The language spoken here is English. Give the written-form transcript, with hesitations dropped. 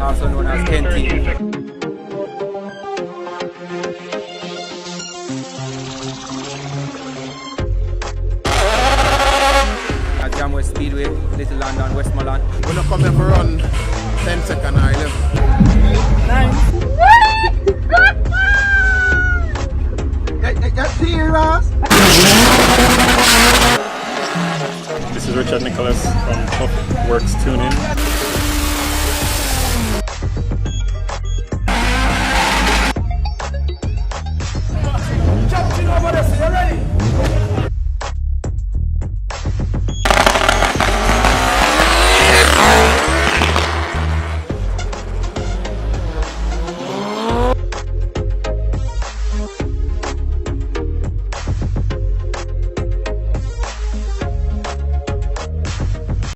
also known as Kenty. At Jamwest Speedway, Little London, Westmoreland. We're not coming for run 10 seconds or 11. Nice. Get serious? This is Richard Nicholas from Tough Works Tuning.